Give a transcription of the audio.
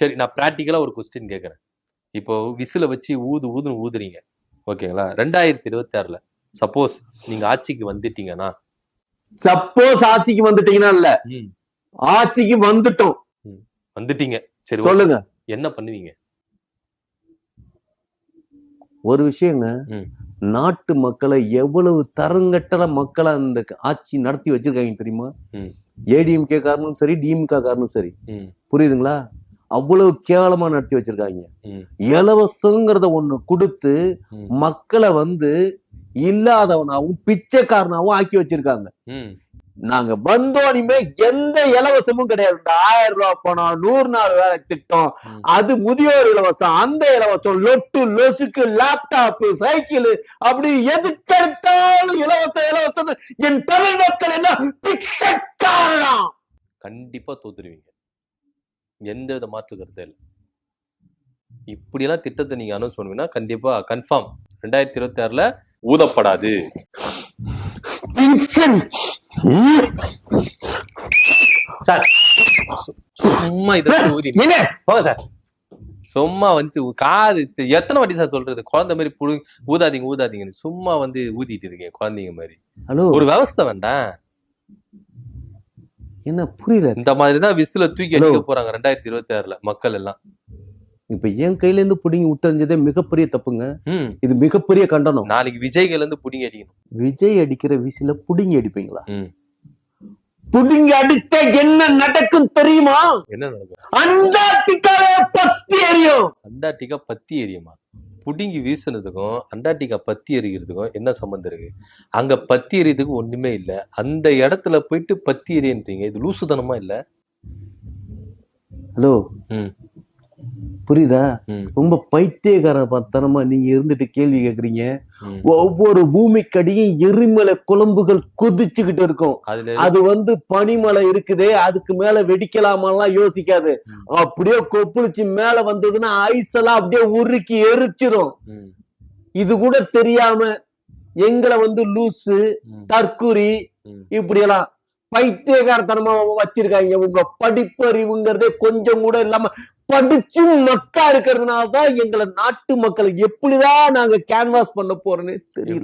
சரி, நான் பிராக்டிக்கலா ஒரு கொஸ்டின் கேட்கறேன். இப்போ விசில வச்சு ஊதுன்னு ஊதுறீங்க. ஓகேங்களா? 2026ல சப்போஸ் நீங்க ஆட்சிக்கு வந்துட்டீங்கன்னா சப்போஸ் ஆட்சிக்கு வந்துட்டீங்கன்னா இல்ல, ஆட்சிக்கு வந்துட்டோம். வந்துட்டீங்க. சரி, சொல்லுங்க. என்ன பண்ணுவீங்க? ஒரு விஷயங்க, நாட்டு மக்களை எவ்வளவு தரங்கட்ட மக்களை அந்த ஆட்சி நடத்தி வச்சிருக்காங்க தெரியுமா? ஏடிஎம்கே காரணம் சரி, டிஎம்கே காரணம் சரி, புரியுதுங்களா? அவ்வளவு கேவலமா நடத்தி வச்சிருக்காங்க. இலவசங்கிறத ஒண்ணு கொடுத்து மக்களை இல்லாதவனாவும் பிச்சைக்காரனாவும் ஆக்கி வச்சிருக்காங்க. நாங்க வந்தோனிமே எந்த இலவசமும் கிடையாது. இந்த 1000 ரூபாய் பணம், 100 நாள் வேலை திட்டம், அது முதியோர் இலவசம், அந்த இலவசம், லொட்டு லொசுக்கு, லேப்டாப், சைக்கிள், அப்படி எதுக்கெடுத்தாலும் இலவசம். என் தமிழ் மக்கள் எல்லாம் பிச்சைக்காரனா. கண்டிப்பா தோத்துருவீங்க. எந்த வித மாற்று கருத்து இல்லை. இப்படி எல்லாம் திட்டத்தை நீங்க அனௌன்ஸ் பண்ணுவீங்கன்னா கண்டிப்பா கன்ஃபார்ம் 2026ல ஊதப்படாது. சார் சும்மா இதை ஊதி போங்க சார். சும்மா காது எத்தனை வாட்டி சார் சொல்றது? குழந்தை மாதிரி ஊதாதீங்கன்னு சும்மா ஊதிட்டு இருக்கீங்க குழந்தைங்க மாதிரி. ஒரு விவஸ்தை வேண்டாம். என்ன புரியல? இந்த மாதிரிதான் விசில தூக்கி அடிக்க போறாங்க 2026ல மக்கள் எல்லாம். இப்ப என் கையில இருந்து புடிங்கி விட்டறிஞ்சதே மிகப்பெரிய தப்புங்க. இது மிகப்பெரிய கண்டனம். நாளைக்கு விஜய் கையில இருந்து புடிங்கி அடிக்கணும். விஜய் அடிக்கிற விசில புடிங்கி அடிப்பீங்களா? புடிங்கி அடிச்சா என்ன நடக்கும் தெரியுமா? என்ன நடக்கும்? அண்டார்டிகாவே பத்தி எரியும். அண்டார்டிகா பத்தி எரியுமா? புடிங்கி வீசுனதுக்கும் அண்டார்டிகா பத்தி எரிக்கிறதுக்கும் என்ன சம்பந்தம் இருக்கு? அங்க பத்தி எரியதுக்கு ஒண்ணுமே இல்ல. அந்த இடத்துல போயிட்டு பத்தி எரியன்றீங்க. இது லூசுதனமா இல்ல? ஹலோ, புரியுதா? ரொம்ப பைத்தியக்காரத்தனமா நீங்க இருந்துட்டு கேள்வி கேக்குறீங்க. ஒவ்வொரு பூமிக்கடியும் எரிமலை குழம்புகள் கொதிச்சுக்கிட்டு இருக்கும். அது பனிமலை இருக்குதே, அதுக்கு மேல வெடிக்கலாமெல்லாம் யோசிக்காது. அப்படியே கொப்புளிச்சு மேல வந்ததுன்னா ஐஸ் எல்லாம் அப்படியே உருக்கி எரிச்சிரும். இது கூட தெரியாம எங்களை லூசு, தற்குறி, இப்படி எல்லாம் பைத்தியக்காரத்தனமா வச்சிருக்காங்க. உங்க படிப்பறிவுங்கிறதே கொஞ்சம் கூட இல்லாம படிச்சும் மக்கா இருக்கிறதுனாலதான் எங்களை நாட்டு மக்களை எப்படிதான் நாங்க கேன்வாஸ் பண்ண போறோன்னு தெரியல.